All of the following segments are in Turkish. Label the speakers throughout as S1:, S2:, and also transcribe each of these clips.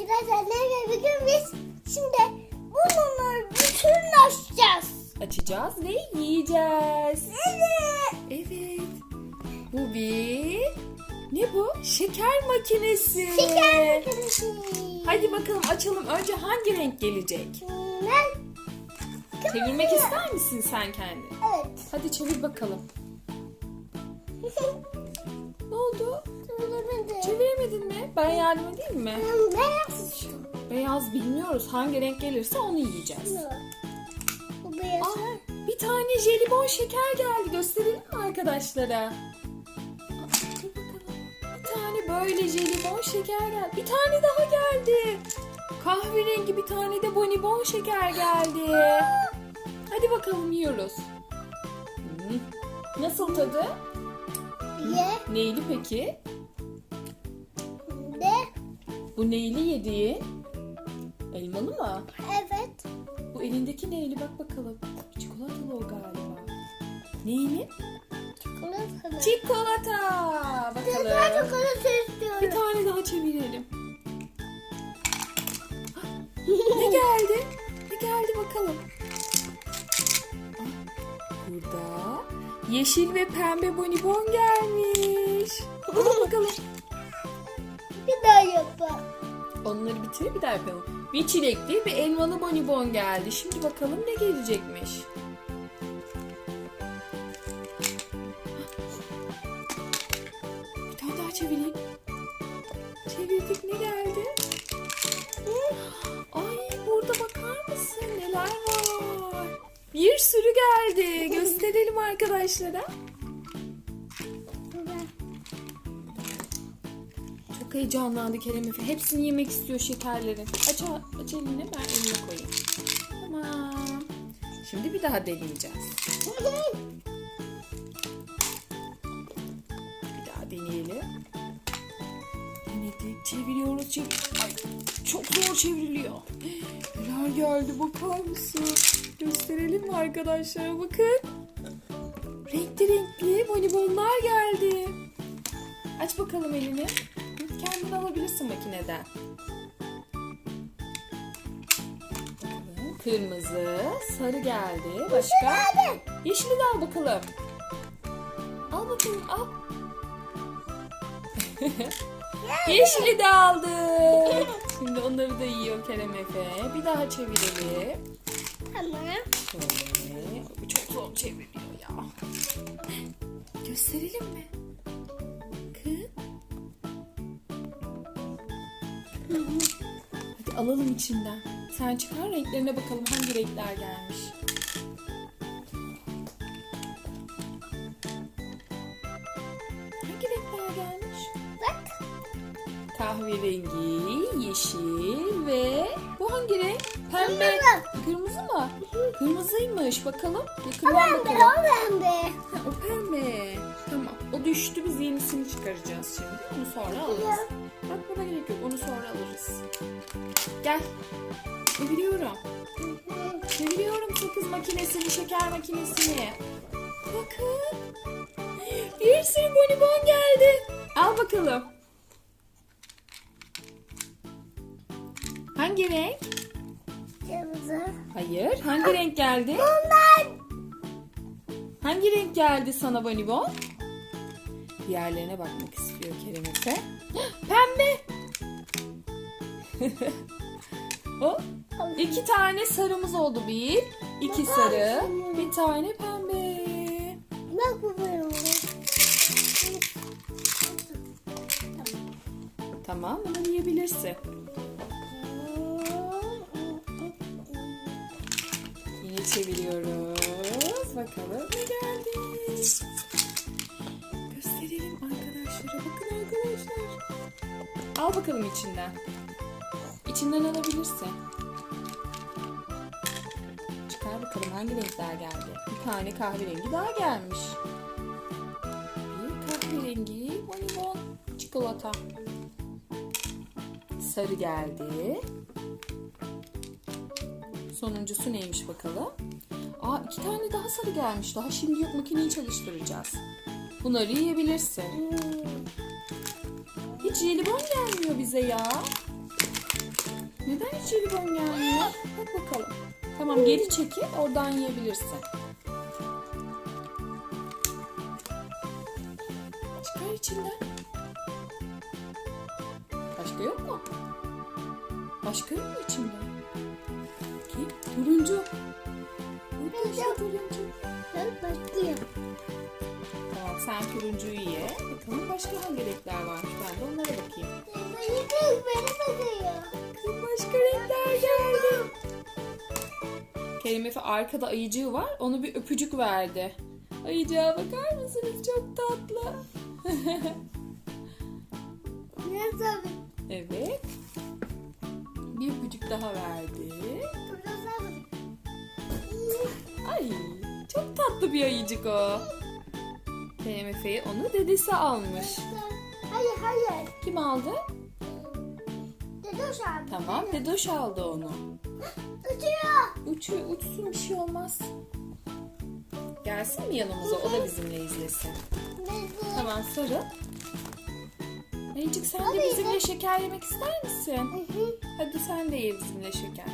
S1: Arkadaşlar bugün biz şimdi bunları bütün açacağız.
S2: Açacağız ve yiyeceğiz.
S1: Evet.
S2: Evet. Bu bir... Ne bu? Şeker makinesi.
S1: Şeker makinesi.
S2: Hadi bakalım açalım. Önce hangi renk gelecek?
S1: Ben...
S2: Çevirmek ister misin sen kendini?
S1: Evet.
S2: Hadi çevir bakalım. Ne oldu?
S1: Söylemedim.
S2: Çeviremedin mi? Ben yardım edeyim mi?
S1: Beyaz şu.
S2: Beyaz bilmiyoruz. Hangi renk gelirse onu yiyeceğiz.
S1: Bu beyaz.
S2: Bir tane jelibon şeker geldi. Gösterelim mi arkadaşlara? Dur bakalım. Bir tane böyle jelibon şeker geldi. Bir tane daha geldi. Kahverengi bir tane de bonibon şeker geldi. Hadi bakalım yiyoruz. Nasıl tadı?
S1: Ye.
S2: Neyli peki?
S1: De.
S2: Bu neyli yediğin? Elmalı mı?
S1: Evet.
S2: Bu elindeki neyli bak bakalım. Çikolatalı o galiba. Neyli?
S1: Çikolata.
S2: Çikolata.
S1: Ben
S2: Bakalım.
S1: çikolata
S2: Bir
S1: istiyorum.
S2: tane daha çevirelim. Ne geldi? Ne geldi bakalım. Burada yeşil ve pembe bonibon gelmiş. Hadi bakalım.
S1: Bir daha yapalım.
S2: Onları bitir bir daha yapalım. Bir çilekli bir elmalı bonibon geldi. Şimdi bakalım ne gelecekmiş. Bir tane daha çevireyim. Çevirdik, ne geldi? Ay burada bakar mısın neler var? Bir sürü geldi. Gösterelim arkadaşlara. Çok heyecanlandı Kerem Efe. Hepsini yemek istiyor şekerlerin. Aç elini, ben eline koyayım. Tamam. Şimdi bir daha deneyeceğiz. Bir daha deneyelim. Denedik. Çeviriyoruz. Ay, çok zor çevriliyor. Neler geldi bakar mısın? Gösterelim mi arkadaşlara? Bakın. Renkli renkli bonibonlar geldi. Aç bakalım elini. Kendin alabilirsin makineden. Bakalım. Kırmızı, sarı geldi. Başka? Yeşili de al bakalım. Al bakalım, al. Yeşili de aldık. Şimdi onları da yiyor Kerem Efe. Bir daha çevirelim.
S1: Tamam.
S2: Şöyle. Bu çok zor çevriliyor ya. Gösterelim mi? Kız. Hadi alalım içinden. Sen çıkar renklerine bakalım hangi renkler gelmiş. Hangi renkler gelmiş?
S1: Bak.
S2: Kahverengi, yeşil ve bu hangi renk? Pembe. Kırmızı mı? Kırmızıymış. Bakalım. Yakından
S1: Pembe,
S2: bakalım.
S1: o pembe.
S2: Ha, o pembe. Tamam. O düştü. Biz yenisini çıkaracağız şimdi. Onu sonra alırız. Bak buna gerek yok. Onu sonra alırız. Gel. Çeviriyorum. Çeviriyorum sakız makinesini, şeker makinesini. Bakın. Bir sürü bonibon geldi. Al bakalım. Hangi renk?
S1: Kırmızı.
S2: Hayır. Hangi renk geldi?
S1: Bunlar.
S2: Hangi renk geldi sana bonibon? Diğerlerine bakmak istiyor Kerem Efe. Pembe. O. 2 tane sarımız oldu bir. 2 sarı. Bir tane pembe.
S1: Bak bu böyle.
S2: Tamam, bunu yiyebilirsin. Yine çeviriyoruz. Bakalım ne geldi. Gösterelim arkadaşlara. Bakın arkadaşlar. Al bakalım içinden. İçinden alabilirsin. Çıkar bakalım hangi renkler geldi. Bir tane kahverengi daha gelmiş. Bir kahverengi bonibon çikolata. Sarı geldi. Sonuncusu neymiş bakalım. 2 tane daha sarı gelmiş. Daha şimdi yok, makineyi çalıştıracağız. Bunları yiyebilirsin. Hiç jelibon gelmiyor bize ya. neden hiç jelibon gelmiyor? Bak bakalım. Tamam, geri çekil, oradan yiyebilirsin. Çıkar içinden. Başka yok mu? Başka yok mu içinde? Ki turuncu. Burada işte turuncu.
S1: Ben başlayayım.
S2: Tamam, sen turuncuyu ye. Bakalım başka hangi renkler varmış, ben de onlara bakayım.
S1: Beni bakıyor.
S2: Başka renkler geldi. Kerem Efe arkada ayıcığı var. Ona bir öpücük verdi. Ayıcığa bakar mısınız? Çok tatlı.
S1: Ne zaman?
S2: Evet. Bir öpücük daha verdi. Ay, çok tatlı bir ayıcık o. Kerem Efe'ye onu dedesi almış.
S1: Hayır.
S2: Kim aldı?
S1: Dedoş abi.
S2: Tamam, dedoş aldı onu.
S1: Uçuyor.
S2: Uçsun, bir şey olmaz. Gelsin mi yanımıza? O da bizimle izlesin. Tamam, sarıl. Ayıcık, sen de bizimle şeker yemek ister misin? Hadi sen de ye bizimle şeker.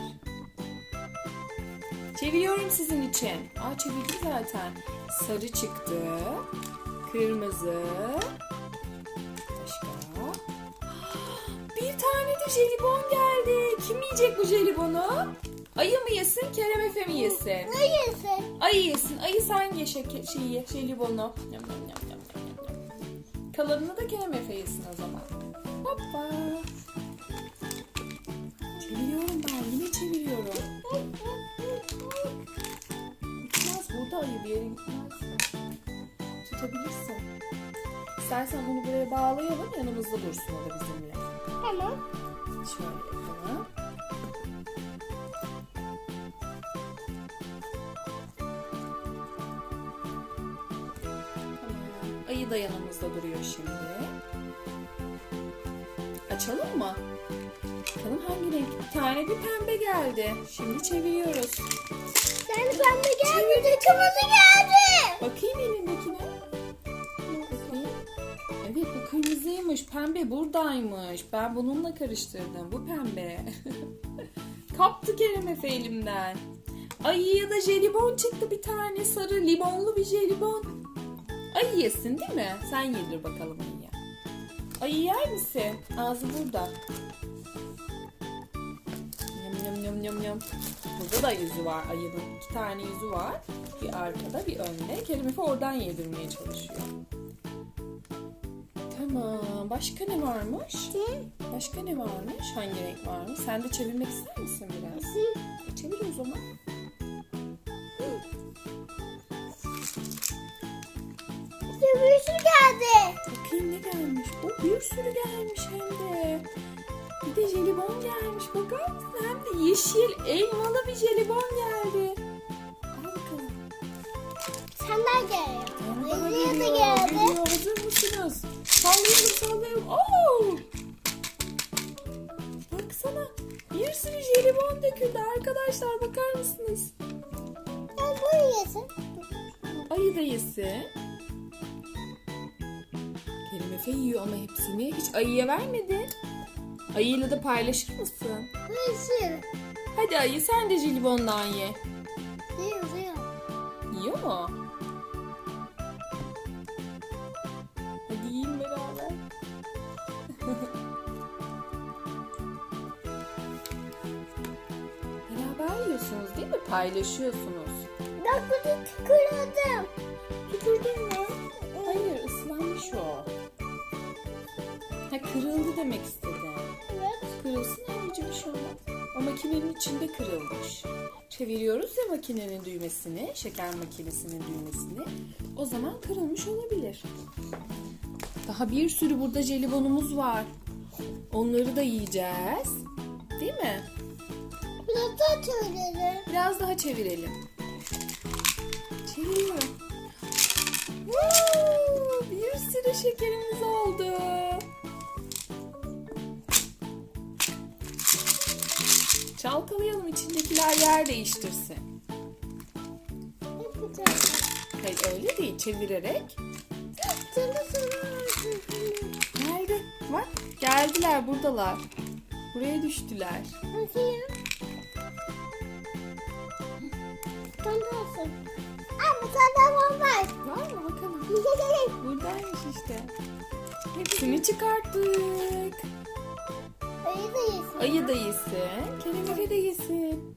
S2: Çeviriyorum sizin için. Çevirdim zaten. Sarı çıktı. Kırmızı. Başka. Bir tane de jelibon geldi. Kim yiyecek bu jelibonu? Ayı mı yesin, Kerem Efe mi yesin?
S1: Neyse.
S2: Ayı yesin. Ayı sen ye jelibonu. Yam, yam, yam, yam, yam, yam. Kalanını da Kerem Efe yesin o zaman. Hoppa. Çeviriyorum ben. Yine çeviriyorum. Gitmez. Burada ayı, bir yere gitmez. Tutabilirsin. İstersen bunu buraya bağlayalım. Yanımızda dursun o da bizimle.
S1: Tamam.
S2: Şöyle yapalım. Tamam. Ayı da yanımızda duruyor şimdi. Açalım mı? Bakalım hangi renk? Bir tane bir pembe geldi. Şimdi çeviriyoruz.
S1: Sen pembe gelmedi. Kırmızı geldi.
S2: Bakayım elindekine. Bakayım. Evet, bu kırmızıymış. Pembe buradaymış. Ben bununla karıştırdım. Bu pembe. Kaptı Kerem Efe elimden. Ayıya da jelibon çıktı, bir tane sarı limonlu bir jelibon. Ayı yesin değil mi? Sen yedir bakalım ayıya. Ayı yer misin? Ağzı burada. Yum yum yum yum yum. Burada da yüzü var ayının. 2 tane yüzü var. Bir arkada, bir önde. Kerem Efe oradan yedirmeye çalışıyor. Tamam. Başka ne varmış? Başka ne varmış? Hangi renk varmış? Sen de çevirmek ister misin biraz? Çevir o zaman.
S1: Bir sürü geldi.
S2: Bakayım ne gelmiş? Bir sürü gelmiş hem de. Bir de jelibon gelmiş. Bakar mısın? Hem de yeşil elmalı bir jelibon geldi. Al bakalım.
S1: Senden geliyor.
S2: Daha
S1: Ayıya da
S2: geliyor.
S1: geldi.
S2: Geliyor. Hazır mısınız? Sallayalım sallayalım. Oo! Baksana. Bir sürü jelibon döküldü arkadaşlar. Bakar mısınız?
S1: Sen bunu yesin.
S2: Ayı da yesin. Kerem Efe yiyor ama hepsini. Hiç ayıya vermedin. Ayıyla da paylaşır mısın?
S1: Yeşil.
S2: Hadi ayı, sen de jelibondan ye.
S1: Yiyor.
S2: Yiyor mu? Hadi yiyin beraber. Beraber yiyorsunuz değil mi? Paylaşıyorsunuz.
S1: Bak bunu tıkırdım.
S2: Tükürdün mü? Hayır, ıslanmış o. Kırıldı demek istedi.
S1: Evet.
S2: Kırılsın anneciğim, bir şey olmaz. O makinenin içinde kırılmış. Çeviriyoruz ya makinenin düğmesini, şeker makinesinin düğmesini. O zaman kırılmış olabilir. Daha bir sürü burada jelibonumuz var. Onları da yiyeceğiz. Değil mi?
S1: Biraz daha çevirelim.
S2: Biraz daha çevirelim. Çeviriyorum. Bir sürü şekerimiz oldu. Çalkalayalım, içindekiler yer değiştirsin. Hayır, öyle değil, çevirerek.
S1: Sana sorar.
S2: Geldi. Bak, geldiler, buradalar. Buraya düştüler.
S1: Bakayım. Tanıyorsun. Ama sana var.
S2: Var mı bakalım? Buradaymış işte. Hepsini çıkarttık.
S1: Ayı da yesin.
S2: Ayı da yesin. Kerem Efe de yesin.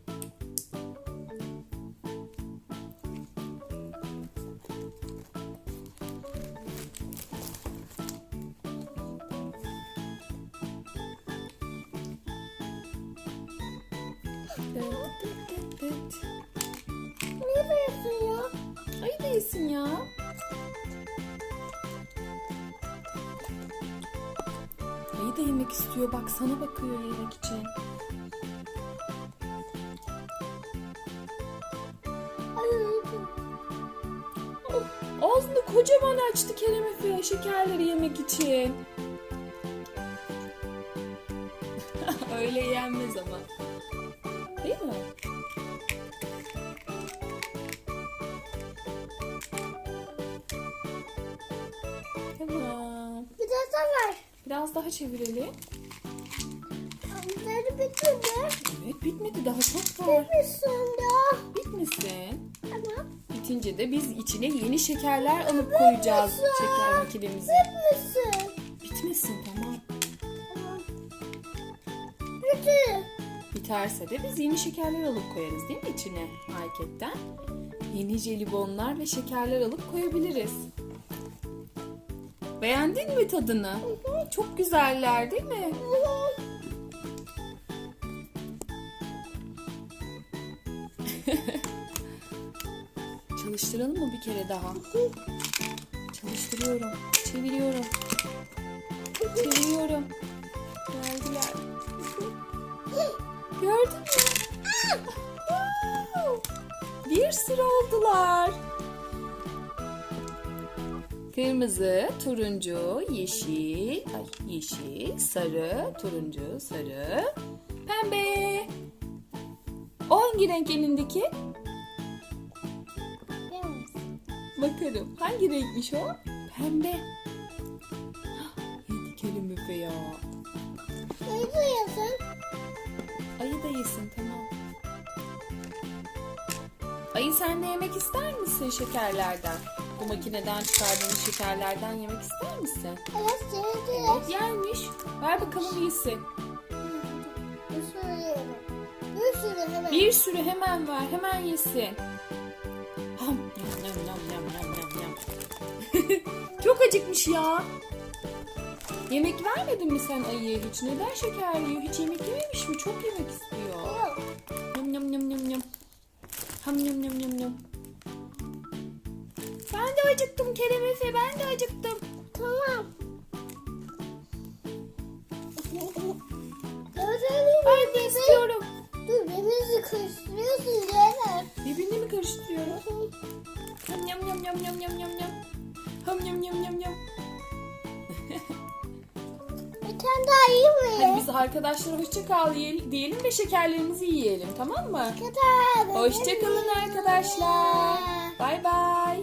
S1: Ayı da yesin ya.
S2: Ayı da yesin ya. Ayı da yemek istiyor. Bak sana bakıyor yemek için. Oh, ağzını kocaman açtı Kerem Efe şekerleri yemek için. Öyle yenmez ama. Değil mi? Tamam.
S1: Bir de var.
S2: Biraz daha çevirelim.
S1: Onları bitirdi.
S2: Evet bitmedi daha çok var.
S1: Bitmişsin ya.
S2: Bitmesin.
S1: Tamam.
S2: Bitince de biz içine yeni şekerler alıp koyacağız şeker makinemize.
S1: Bitmişsin.
S2: Bitmesin tamam.
S1: Tamam. Bitti.
S2: Biterse de biz yeni şekerler alıp koyarız değil mi içine marketten? Yeni jelibonlar ve şekerler alıp koyabiliriz. Beğendin mi tadını? Çok güzeller değil mi? Çalıştıralım mı bir kere daha? Çalıştırıyorum. Çeviriyorum. Çeviriyorum. Geldiler. Gördün mü? Bir sürü oldular. Kırmızı, turuncu, yeşil, sarı, turuncu, sarı, pembe. O hangi renk elindeki? Bakarım. Hangi renkmiş o? Pembe. Yedi Kerem Efe ya.
S1: Ayı da yesin.
S2: Ayı da yesin tamam. Ayı sen de yemek ister misin şekerlerden? Bu makineden çıkardığımız şekerlerden yemek ister misin?
S1: Evet,
S2: Evet yermiş. Ver bakalım yesin.
S1: Bir sürü yerim. Bir sürü hemen.
S2: Bir sürü hemen ver. Hemen yesin. Ham, yam, yam, yam, yam, yam, yam. Çok acıkmış ya. Yemek vermedin mi sen ayıya hiç? Neden şeker yiyor? Hiç yemek yememiş mi? Çok yemek istiyor.
S1: Yok.
S2: Yam yam yam yam yam. Ham yam yam yam yam. Ben de acıktım Kerem Efe. Ben de acıktım.
S1: Tamam.
S2: Ben de istiyorum.
S1: Dur, birbirinizi karıştırıyorsun Zeynep.
S2: Birbirini mi karıştırıyorum? Ham yam yam yam yam yam yam yam. Ham yam yam yam yam.
S1: Bir tane daha iyi mi?
S2: Hadi biz arkadaşlar hoşça kal diyelim ve şekerlerimizi yiyelim tamam mı?
S1: Kadar.
S2: Hoşça kalın arkadaşlar. Bay bay.